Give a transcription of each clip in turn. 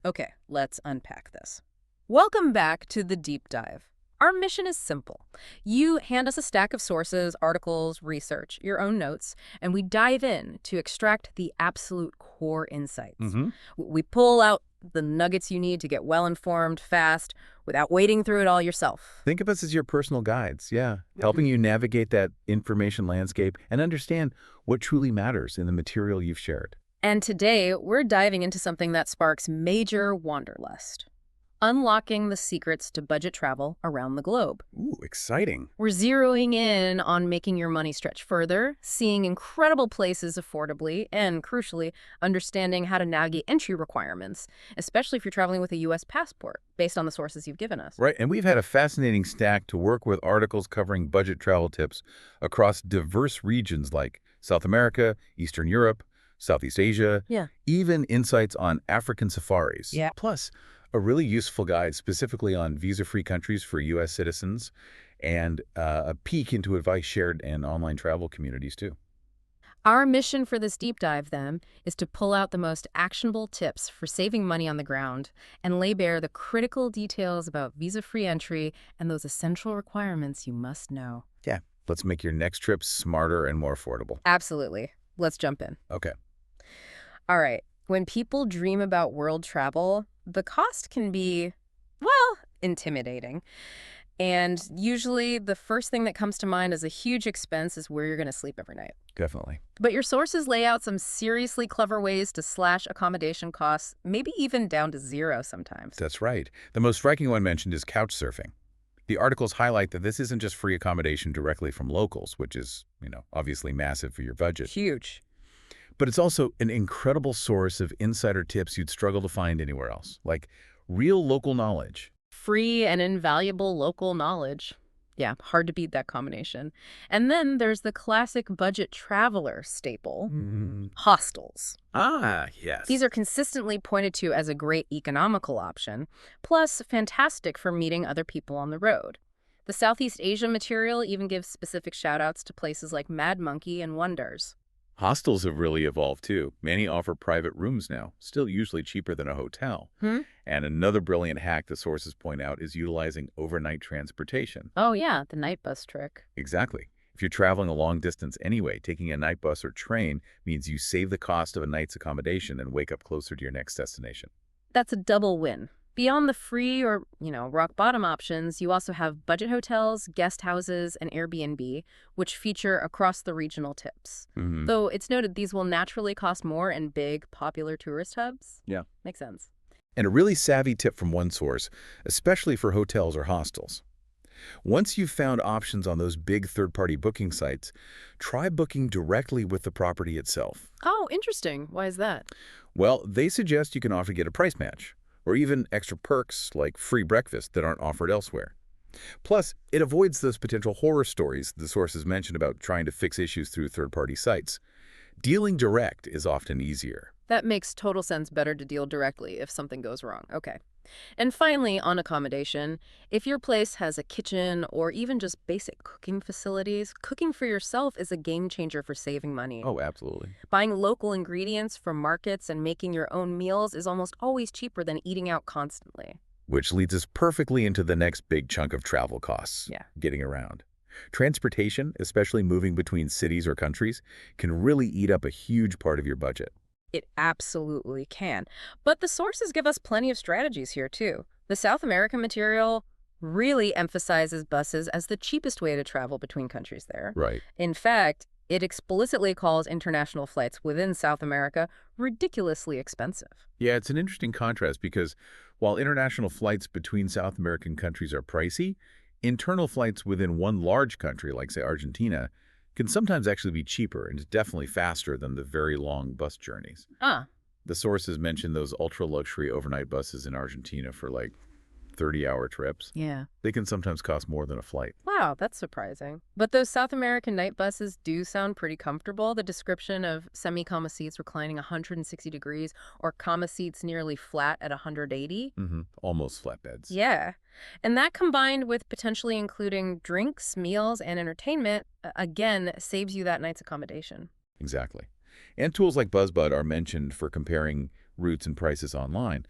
Okay, let's unpack this. Welcome back to the deep dive. Our mission is simple. You hand us a stack of sources, articles, research, your own notes, and we dive in to extract the absolute core insights. Hmm. We pull out the nuggets you need to get well-informed, fast, without wading through it all yourself. Think of us as your personal guides, yeah, helping you navigate that information landscape and understand what truly matters in the material you've shared. And today, we're diving into something that sparks major wanderlust. Unlocking the secrets to budget travel around the globe. Ooh, exciting. We're zeroing in on making your money stretch further, seeing incredible places affordably, and crucially, understanding how to navigate entry requirements, especially if you're traveling with a U.S. passport, based on the sources you've given us. Right, and we've had a fascinating stack to work with articles covering budget travel tips across diverse regions like South America, Eastern Europe, Southeast Asia, Yeah. even insights on African safaris. Yeah. Plus, a really useful guide specifically on visa-free countries for U.S. citizens and a peek into advice shared in online travel communities, too. Our mission for this deep dive, then, is to pull out the most actionable tips for saving money on the ground and lay bare the critical details about visa-free entry and those essential requirements you must know. Yeah, let's make your next trip smarter and more affordable. Absolutely. Let's jump in. Okay. All right. When people dream about world travel, the cost can be, well, intimidating. And usually the first thing that comes to mind as a huge expense is where you're going to sleep every night. Definitely. But your sources lay out some seriously clever ways to slash accommodation costs, maybe even down to zero sometimes. That's right. The most striking one mentioned is couch surfing. The articles highlight that this isn't just free accommodation directly from locals, which is, obviously massive for your budget, Huge. but it's also an incredible source of insider tips you'd struggle to find anywhere else, like real local knowledge. Free and invaluable local knowledge. Yeah, hard to beat that combination. And then there's the classic budget traveler staple, hostels. Ah, yes. These are consistently pointed to as a great economical option, plus fantastic for meeting other people on the road. The Southeast Asia material even gives specific shout-outs to places like Mad Monkey and Wonders. Hostels have really evolved too. Many offer private rooms now, still usually cheaper than a hotel. And another brilliant hack the sources point out is utilizing overnight transportation. Oh yeah, the night bus trick. Exactly. If you're traveling a long distance anyway, taking a night bus or train means you save the cost of a night's accommodation and wake up closer to your next destination. That's a double win. Beyond the free or, rock bottom options, you also have budget hotels, guest houses, and Airbnb, which feature across the regional tips. Though it's noted these will naturally cost more in big, popular tourist hubs. Yeah. Makes sense. And a really savvy tip from one source, especially for hotels or hostels. Once you've found options on those big third-party booking sites, try booking directly with the property itself. Oh, interesting. Why is that? Well, they suggest you can often get a price match, or even extra perks like free breakfast that aren't offered elsewhere. Plus, it avoids those potential horror stories the sources mentioned about trying to fix issues through third-party sites. Dealing direct is often easier. That makes total sense. Better to deal directly if something goes wrong. Okay. And finally, on accommodation, if your place has a kitchen or even just basic cooking facilities, cooking for yourself is a game changer for saving money. Oh, absolutely. Buying local ingredients from markets and making your own meals is almost always cheaper than eating out constantly. Which leads us perfectly into the next big chunk of travel costs, Yeah. getting around. Transportation, especially moving between cities or countries, can really eat up a huge part of your budget. It absolutely can. But the sources give us plenty of strategies here, too. The South American material really emphasizes buses as the cheapest way to travel between countries there. Right. In fact, it explicitly calls international flights within South America ridiculously expensive. Yeah, it's an interesting contrast because while international flights between South American countries are pricey, internal flights within one large country, like, say, Argentina, can sometimes actually be cheaper and definitely faster than the very long bus journeys. Ah, The sources mention those ultra-luxury overnight buses in Argentina for like 30-hour trips. yeah. They can sometimes cost more than a flight. Wow, that's surprising. But those South American night buses do sound pretty comfortable. The description of semi-cama seats reclining 160 degrees or cama seats nearly flat at 180. Almost flatbeds. Yeah. And that combined with potentially including drinks, meals, and entertainment, again, saves you that night's accommodation. Exactly. And tools like BuzzBud are mentioned for comparing routes and prices online.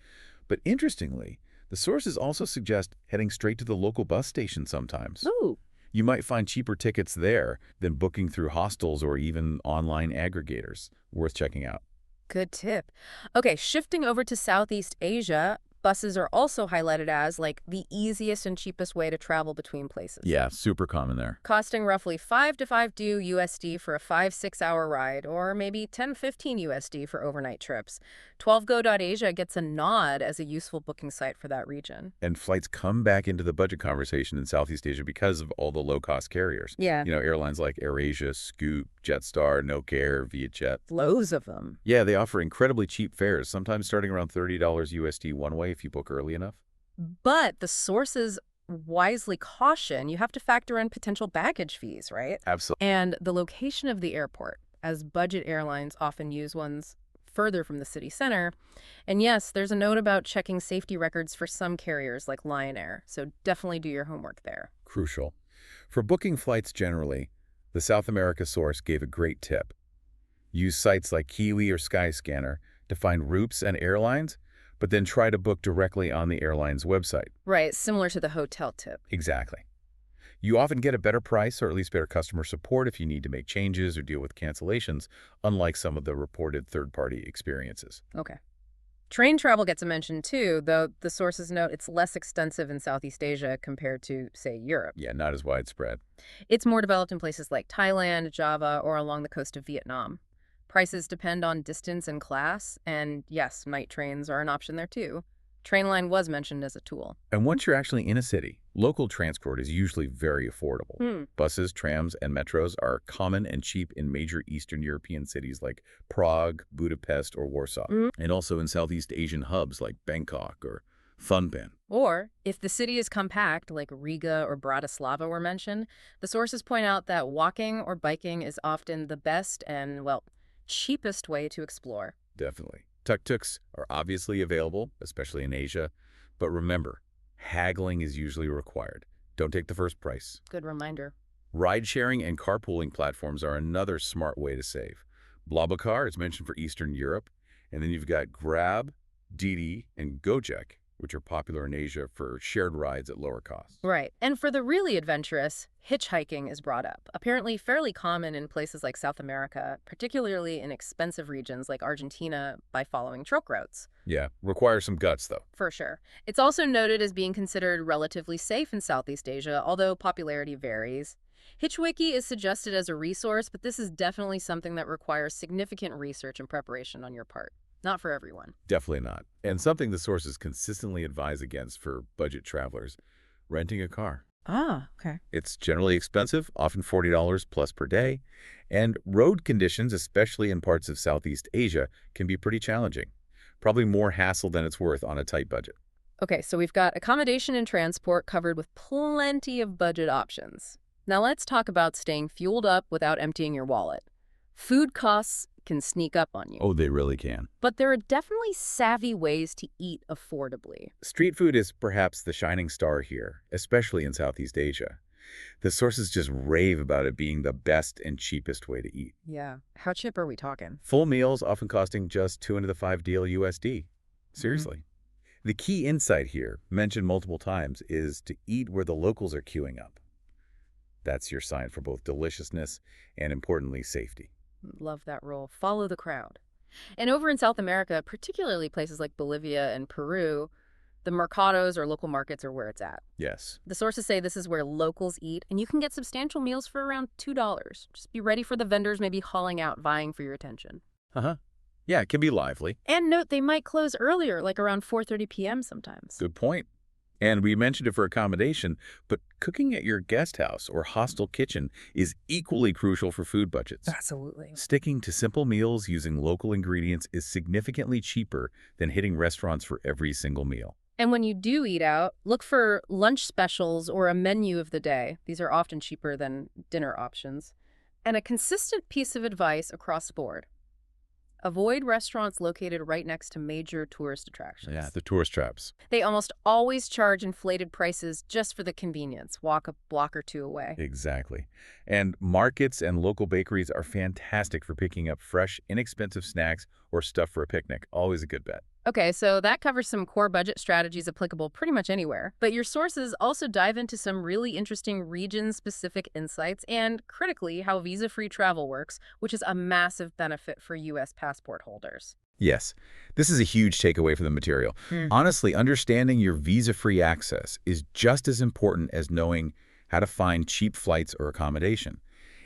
But interestingly, the sources also suggest heading straight to the local bus station sometimes. Ooh. You might find cheaper tickets there than booking through hostels or even online aggregators. Worth checking out. Good tip. Okay, shifting over to Southeast Asia, buses are also highlighted as like the easiest and cheapest way to travel between places. Yeah, super common there. Costing roughly 5 to 5 USD for a 5-6 hour ride, or maybe 10-15 USD for overnight trips. 12go.asia gets a nod as a useful booking site for that region. And flights come back into the budget conversation in Southeast Asia because of all the low-cost carriers. Yeah. Airlines like AirAsia, Scoot, Jetstar, NoCare, VietJet. Loads of them. Yeah, they offer incredibly cheap fares, sometimes starting around $30 USD one way if you book early enough. But the sources wisely caution you have to factor in potential baggage fees, right? Absolutely. And the location of the airport, as budget airlines often use ones further from the city center. And yes, there's a note about checking safety records for some carriers like Lion Air, so definitely do your homework there. Crucial. For booking flights generally, the South America source gave a great tip. Use sites like Kiwi or Skyscanner to find routes and airlines, but then try to book directly on the airline's website. Right, similar to the hotel tip. Exactly. You often get a better price or at least better customer support if you need to make changes or deal with cancellations, unlike some of the reported third-party experiences. Okay. Train travel gets a mention too, though the sources note it's less extensive in Southeast Asia compared to, say, Europe. Yeah, not as widespread. It's more developed in places like Thailand, Java, or along the coast of Vietnam. Prices depend on distance and class, and yes, night trains are an option there too. Trainline was mentioned as a tool. And once you're actually in a city, local transport is usually very affordable. Buses, trams, and metros are common and cheap in major Eastern European cities like Prague, Budapest, or Warsaw, and also in Southeast Asian hubs like Bangkok or Phnom Penh. Or, if the city is compact, like Riga or Bratislava were mentioned, the sources point out that walking or biking is often the best and, well, cheapest way to explore. Definitely. Tuk-tuks are obviously available, especially in Asia, but remember, haggling is usually required. Don't take the first price. Good reminder. Ride-sharing and carpooling platforms are another smart way to save. BlaBlaCar is mentioned for Eastern Europe, and then you've got Grab, Didi, and Gojek, which are popular in Asia for shared rides at lower costs. Right. And for the really adventurous, hitchhiking is brought up. Apparently fairly common in places like South America, particularly in expensive regions like Argentina by following trunk routes. Yeah, requires some guts, though. For sure. It's also noted as being considered relatively safe in Southeast Asia, although popularity varies. Hitchwiki is suggested as a resource, but this is definitely something that requires significant research and preparation on your part. Not for everyone. Definitely not. And something the sources consistently advise against for budget travelers, renting a car. Ah, okay. It's generally expensive, often $40 plus per day, and road conditions, especially in parts of Southeast Asia, can be pretty challenging. Probably more hassle than it's worth on a tight budget. Okay, so we've got accommodation and transport covered with plenty of budget options. Now let's talk about staying fueled up without emptying your wallet. Food costs can sneak up on you. Oh, they really can. But there are definitely savvy ways to eat affordably. Street food is perhaps the shining star here, especially in Southeast Asia. The sources just rave about it being the best and cheapest way to eat. Yeah. How cheap are we talking? Full meals often costing just 2 into the 5 deal USD. Seriously. The key insight here, mentioned multiple times, is to eat where the locals are queuing up. That's your sign for both deliciousness and, importantly, safety. Love that rule. Follow the crowd. And over in South America, particularly places like Bolivia and Peru, the mercados or local markets are where it's at. Yes. The sources say this is where locals eat, and you can get substantial meals for around $2. Just be ready for the vendors maybe hauling out, vying for your attention. Yeah, it can be lively. And note they might close earlier, like around 4:30 p.m. sometimes. Good point. And we mentioned it for accommodation, but cooking at your guest house or hostel kitchen is equally crucial for food budgets. Absolutely. Sticking to simple meals using local ingredients is significantly cheaper than hitting restaurants for every single meal. And when you do eat out, look for lunch specials or a menu of the day. These are often cheaper than dinner options. And a consistent piece of advice across the board. Avoid restaurants located right next to major tourist attractions. Yeah, the tourist traps. They almost always charge inflated prices just for the convenience. Walk a block or two away. Exactly. And markets and local bakeries are fantastic for picking up fresh, inexpensive snacks or stuff for a picnic. Always a good bet. Okay, so that covers some core budget strategies applicable pretty much anywhere. But your sources also dive into some really interesting region-specific insights and, critically, how visa-free travel works, which is a massive benefit for U.S. passport holders. Yes, this is a huge takeaway from the material. Hmm. Honestly, understanding your visa-free access is just as important as knowing how to find cheap flights or accommodation.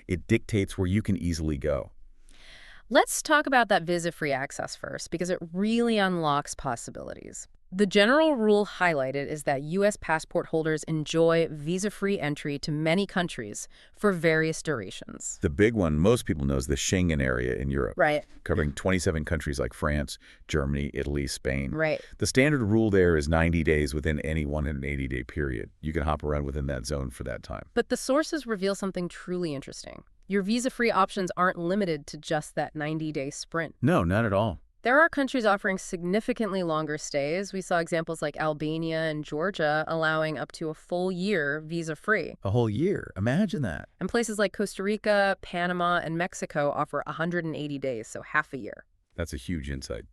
It dictates where you can easily go. Let's talk about that visa-free access first, because it really unlocks possibilities. The general rule highlighted is that U.S. passport holders enjoy visa-free entry to many countries for various durations. The big one most people know is the Schengen area in Europe, Right, covering 27 countries like France, Germany, Italy, Spain. right. The standard rule there is 90 days within any 180-day period. You can hop around within that zone for that time. But the sources reveal something truly interesting. Your visa-free options aren't limited to just that 90-day sprint. No, not at all. There are countries offering significantly longer stays. We saw examples like Albania and Georgia allowing up to a full year visa-free. A whole year. Imagine that. And places like Costa Rica, Panama, and Mexico offer 180 days, so half a year. That's a huge insight.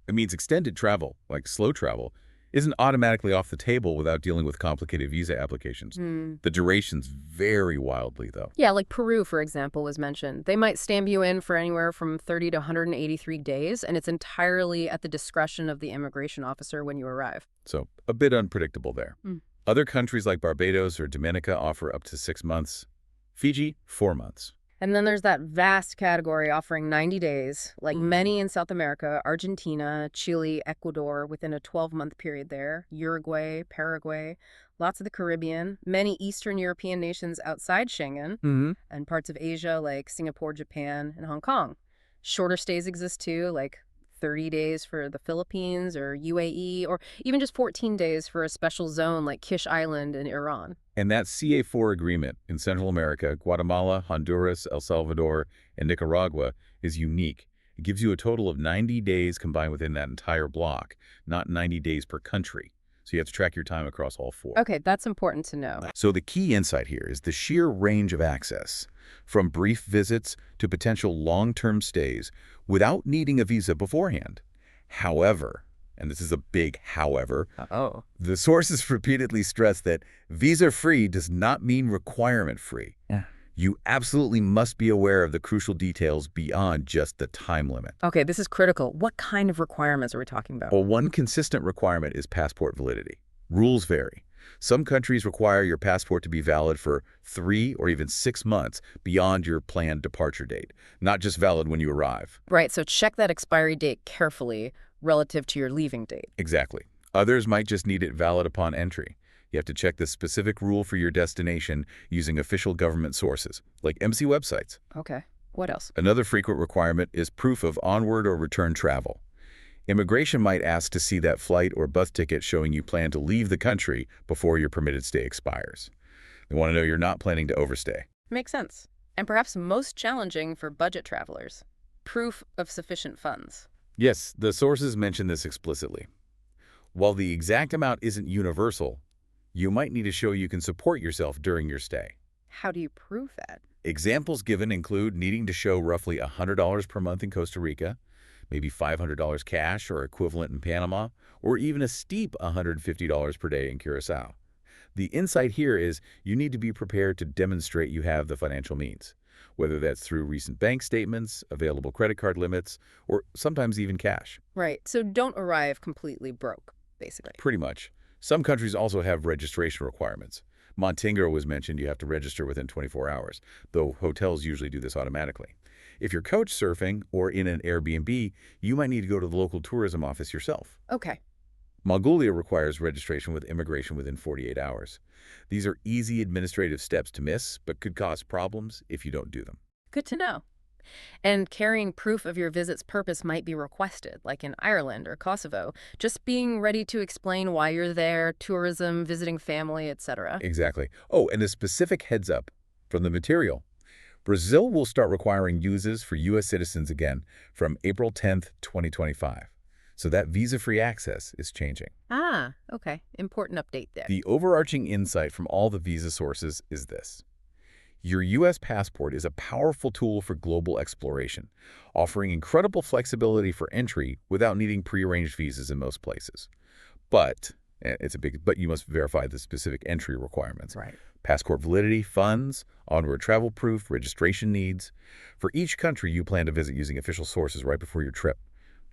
It means extended travel, like slow travel, isn't automatically off the table without dealing with complicated visa applications. The durations vary wildly, though. Yeah, like Peru, for example, was mentioned. They might stamp you in for anywhere from 30 to 183 days, and it's entirely at the discretion of the immigration officer when you arrive. So a bit unpredictable there. Mm. Other countries like Barbados or Dominica offer up to 6 months. Fiji, 4 months. And then there's that vast category offering 90 days, like many in South America, Argentina, Chile, Ecuador, within a 12-month period there, Uruguay, Paraguay, lots of the Caribbean, many Eastern European nations outside Schengen, and parts of Asia like Singapore, Japan, and Hong Kong. Shorter stays exist too, like 30 days for the Philippines or UAE, or even just 14 days for a special zone like Kish Island in Iran. And that CA4 agreement in Central America, Guatemala, Honduras, El Salvador, and Nicaragua is unique. It gives you a total of 90 days combined within that entire block, not 90 days per country. So you have to track your time across all 4. Okay, that's important to know. So the key insight here is the sheer range of access, from brief visits to potential long-term stays without needing a visa beforehand. However, and this is a big however, the sources repeatedly stress that visa-free does not mean requirement-free. Yeah. You absolutely must be aware of the crucial details beyond just the time limit. Okay, this is critical. What kind of requirements are we talking about? Well, one consistent requirement is passport validity. Rules vary. Some countries require your passport to be valid for 3 or even 6 months beyond your planned departure date, not just valid when you arrive. Right, so check that expiry date carefully relative to your leaving date. Exactly. Others might just need it valid upon entry. You have to check the specific rule for your destination using official government sources, like embassy websites. Okay, what else? Another frequent requirement is proof of onward or return travel. Immigration might ask to see that flight or bus ticket showing you plan to leave the country before your permitted stay expires. They want to know you're not planning to overstay. Makes sense. And perhaps most challenging for budget travelers, proof of sufficient funds. Yes, the sources mention this explicitly. While the exact amount isn't universal, you might need to show you can support yourself during your stay. How do you prove that? Examples given include needing to show roughly $100 per month in Costa Rica, maybe $500 cash or equivalent in Panama, or even a steep $150 per day in Curacao. The insight here is you need to be prepared to demonstrate you have the financial means, whether that's through recent bank statements, available credit card limits, or sometimes even cash. Right, so don't arrive completely broke, basically. Pretty much. Some countries also have registration requirements. Montenegro was mentioned. You have to register within 24 hours, though hotels usually do this automatically. If you're couch surfing or in an Airbnb, you might need to go to the local tourism office yourself. Okay. Mongolia requires registration with immigration within 48 hours. These are easy administrative steps to miss, but could cause problems if you don't do them. Good to know. And carrying proof of your visit's purpose might be requested, like in Ireland or Kosovo. Just being ready to explain why you're there, tourism, visiting family, etc. Exactly. Oh, and a specific heads up from the material. Brazil will start requiring visas for U.S. citizens again from April 10th, 2025. So that visa-free access is changing. Ah, okay. Important update there. The overarching insight from all the visa sources is this. Your U.S. passport is a powerful tool for global exploration, offering incredible flexibility for entry without needing prearranged visas in most places. But, but you must verify the specific entry requirements. Right. Passport validity, funds, onward travel proof, registration needs. For each country you plan to visit using official sources right before your trip.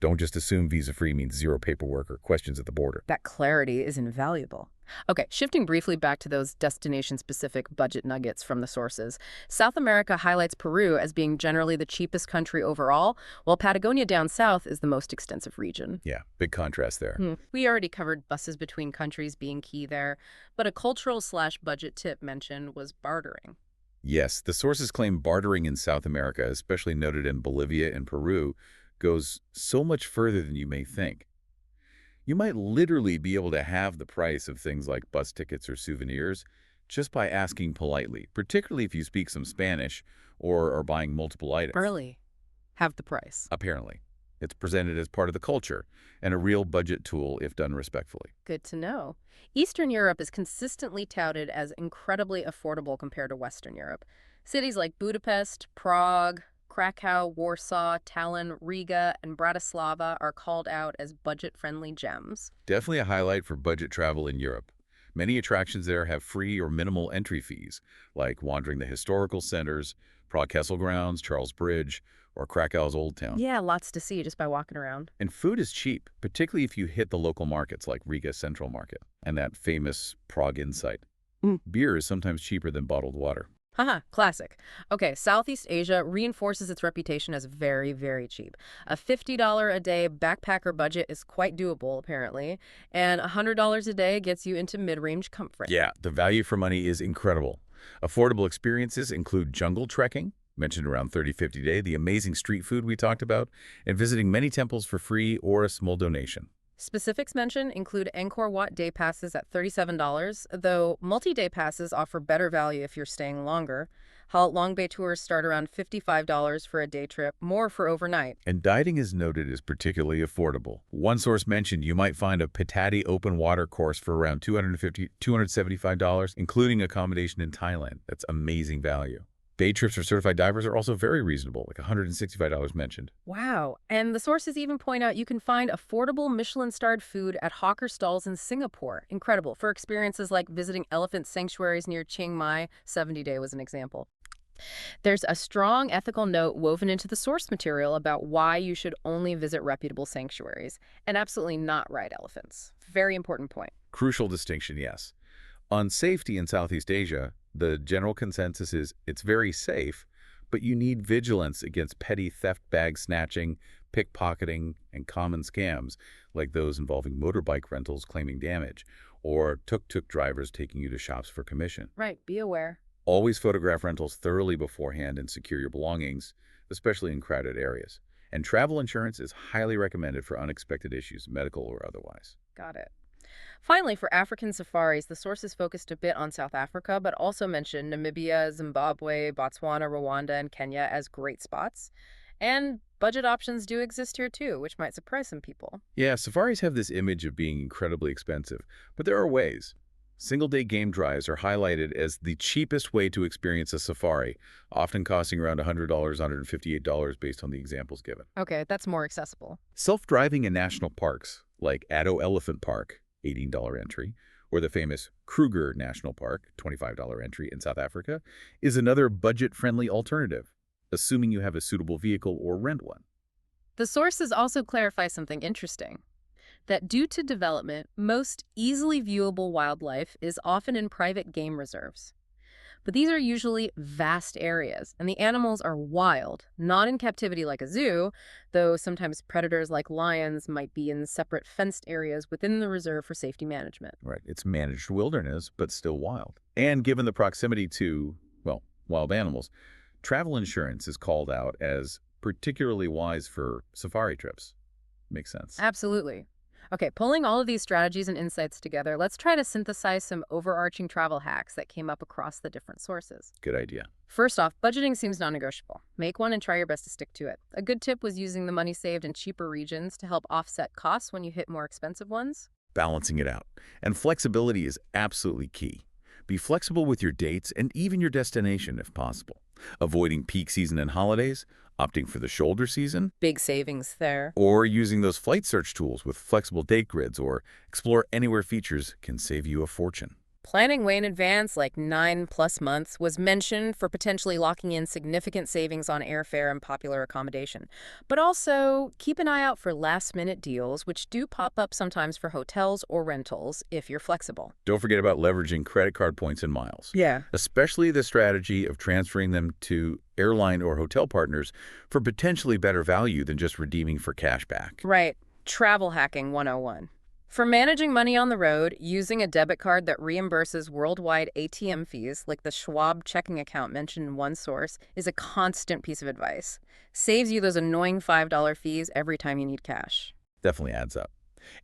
Don't just assume visa-free means zero paperwork or questions at the border. That clarity is invaluable. Okay, shifting briefly back to those destination-specific budget nuggets from the sources, South America highlights Peru as being generally the cheapest country overall, while Patagonia down south is the most extensive region. Yeah, big contrast there. We already covered buses between countries being key there, but a cultural/budget tip mentioned was bartering. Yes, the sources claim bartering in South America, especially noted in Bolivia and Peru, goes so much further than you may think. You might literally be able to halve the price of things like bus tickets or souvenirs just by asking politely, particularly if you speak some Spanish or are buying multiple items. Really? Have the price. Apparently. It's presented as part of the culture and a real budget tool if done respectfully. Good to know. Eastern Europe is consistently touted as incredibly affordable compared to Western Europe. Cities like Budapest, Prague, Krakow, Warsaw, Tallinn, Riga, and Bratislava are called out as budget-friendly gems. Definitely a highlight for budget travel in Europe. Many attractions there have free or minimal entry fees, like wandering the historical centers, Prague Castle Grounds, Charles Bridge, or Krakow's Old Town. Yeah, lots to see just by walking around. And food is cheap, particularly if you hit the local markets like Riga Central Market and that famous Prague Insight. Beer is sometimes cheaper than bottled water. Haha, classic. Okay, Southeast Asia reinforces its reputation as very, very cheap. A $50 a day backpacker budget is quite doable, apparently, and $100 a day gets you into mid-range comfort. Yeah, the value for money is incredible. Affordable experiences include jungle trekking, mentioned around $30-50 a day, the amazing street food we talked about, and visiting many temples for free or a small donation. Specifics mentioned include Angkor Wat day passes at $37, though multi-day passes offer better value if you're staying longer. Long Bay tours start around $55 for a day trip, more for overnight. And dieting is noted as particularly affordable. One source mentioned you might find a Pitati open water course for around $275, including accommodation in Thailand. That's amazing value. Day trips for certified divers are also very reasonable, like $165 mentioned. Wow. And the sources even point out you can find affordable Michelin-starred food at hawker stalls in Singapore. Incredible. For experiences like visiting elephant sanctuaries near Chiang Mai, 70-day was an example. There's a strong ethical note woven into the source material about why you should only visit reputable sanctuaries and absolutely not ride elephants. Very important point. Crucial distinction, yes. On safety in Southeast Asia, the general consensus is it's very safe, but you need vigilance against petty theft, bag snatching, pickpocketing, and common scams like those involving motorbike rentals claiming damage or tuk-tuk drivers taking you to shops for commission. Right, be aware. Always photograph rentals thoroughly beforehand and secure your belongings, especially in crowded areas. And travel insurance is highly recommended for unexpected issues, medical or otherwise. Got it. Finally, for African safaris, the sources focused a bit on South Africa, but also mentioned Namibia, Zimbabwe, Botswana, Rwanda, and Kenya as great spots. And budget options do exist here too, which might surprise some people. Yeah, safaris have this image of being incredibly expensive, but there are ways. Single-day game drives are highlighted as the cheapest way to experience a safari, often costing around $100, $158 based on the examples given. Okay, that's more accessible. Self-driving in national parks, like Addo Elephant Park, $18 entry, or the famous Kruger National Park, $25 entry in South Africa, is another budget-friendly alternative, assuming you have a suitable vehicle or rent one. The sources also clarify something interesting, that due to development, most easily viewable wildlife is often in private game reserves. But these are usually vast areas, and the animals are wild, not in captivity like a zoo, though sometimes predators like lions might be in separate fenced areas within the reserve for safety management. Right, it's managed wilderness, but still wild. And given the proximity to, well, wild animals, travel insurance is called out as particularly wise for safari trips. Makes sense. Absolutely. Okay, pulling all of these strategies and insights together, let's try to synthesize some overarching travel hacks that came up across the different sources. Good idea. First off, budgeting seems non-negotiable. Make one and try your best to stick to it. A good tip was using the money saved in cheaper regions to help offset costs when you hit more expensive ones. Balancing it out. And flexibility is absolutely key. Be flexible with your dates and even your destination if possible, avoiding peak season and holidays, opting for the shoulder season, Big savings there. or using those flight search tools with flexible date grids or Explore Anywhere features can save you a fortune. Planning way in advance, like 9+ months, was mentioned for potentially locking in significant savings on airfare and popular accommodation. But also, keep an eye out for last-minute deals, which do pop up sometimes for hotels or rentals if you're flexible. Don't forget about leveraging credit card points and miles, Yeah. especially the strategy of transferring them to airline or hotel partners for potentially better value than just redeeming for cash back. Right. Travel hacking 101. For managing money on the road, using a debit card that reimburses worldwide ATM fees, like the Schwab checking account mentioned in one source, is a constant piece of advice. Saves you those annoying $5 fees every time you need cash. Definitely adds up.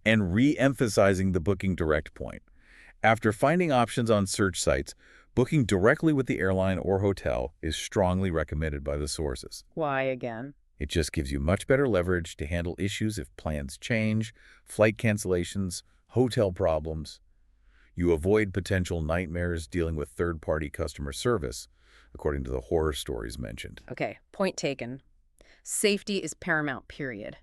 And re-emphasizing the booking direct point. After finding options on search sites, booking directly with the airline or hotel is strongly recommended by the sources. Why again? It just gives you much better leverage to handle issues if plans change, flight cancellations, hotel problems. You avoid potential nightmares dealing with third-party customer service, according to the horror stories mentioned. Okay, point taken. Safety is paramount, period.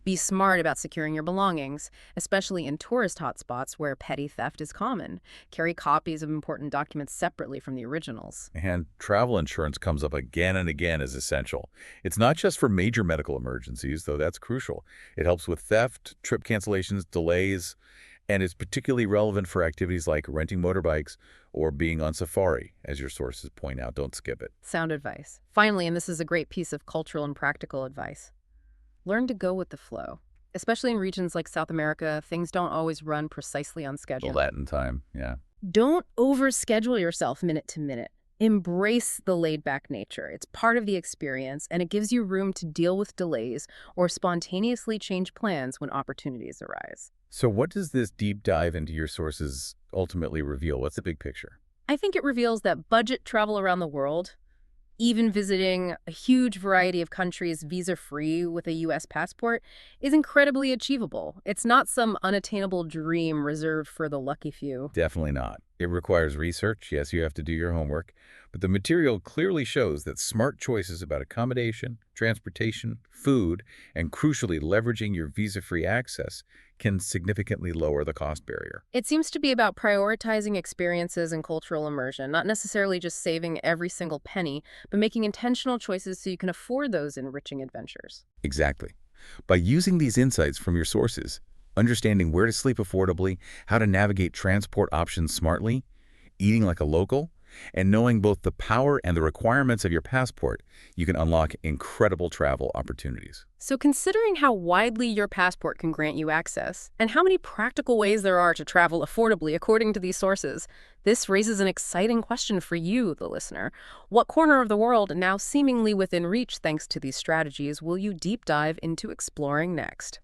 Be smart about securing your belongings, especially in tourist hotspots where petty theft is common. Carry copies of important documents separately from the originals. And travel insurance comes up again and again as essential. It's not just for major medical emergencies, though that's crucial. It helps with theft, trip cancellations, delays, and is particularly relevant for activities like renting motorbikes or being on safari. As your sources point out, don't skip it. Sound advice. Finally, and this is a great piece of cultural and practical advice, learn to go with the flow. Especially in regions like South America, things don't always run precisely on The schedule. Latin time, yeah. Don't overschedule yourself minute to minute. Embrace the laid-back nature. It's part of the experience, and it gives you room to deal with delays or spontaneously change plans when opportunities arise. So what does this deep dive into your sources ultimately reveal? What's the big picture? I think it reveals that budget travel around the world, even visiting a huge variety of countries visa-free with a U.S. passport, is incredibly achievable. It's not some unattainable dream reserved for the lucky few. Definitely not. It requires research. Yes, you have to do your homework. But the material clearly shows that smart choices about accommodation, transportation, food, and crucially leveraging your visa-free access can significantly lower the cost barrier. It seems to be about prioritizing experiences and cultural immersion, not necessarily just saving every single penny, but making intentional choices so you can afford those enriching adventures. Exactly. By using these insights from your sources, understanding where to sleep affordably, how to navigate transport options smartly, eating like a local, and knowing both the power and the requirements of your passport, you can unlock incredible travel opportunities. So considering how widely your passport can grant you access, and how many practical ways there are to travel affordably according to these sources, this raises an exciting question for you, the listener. What corner of the world, now seemingly within reach thanks to these strategies, will you deep dive into exploring next?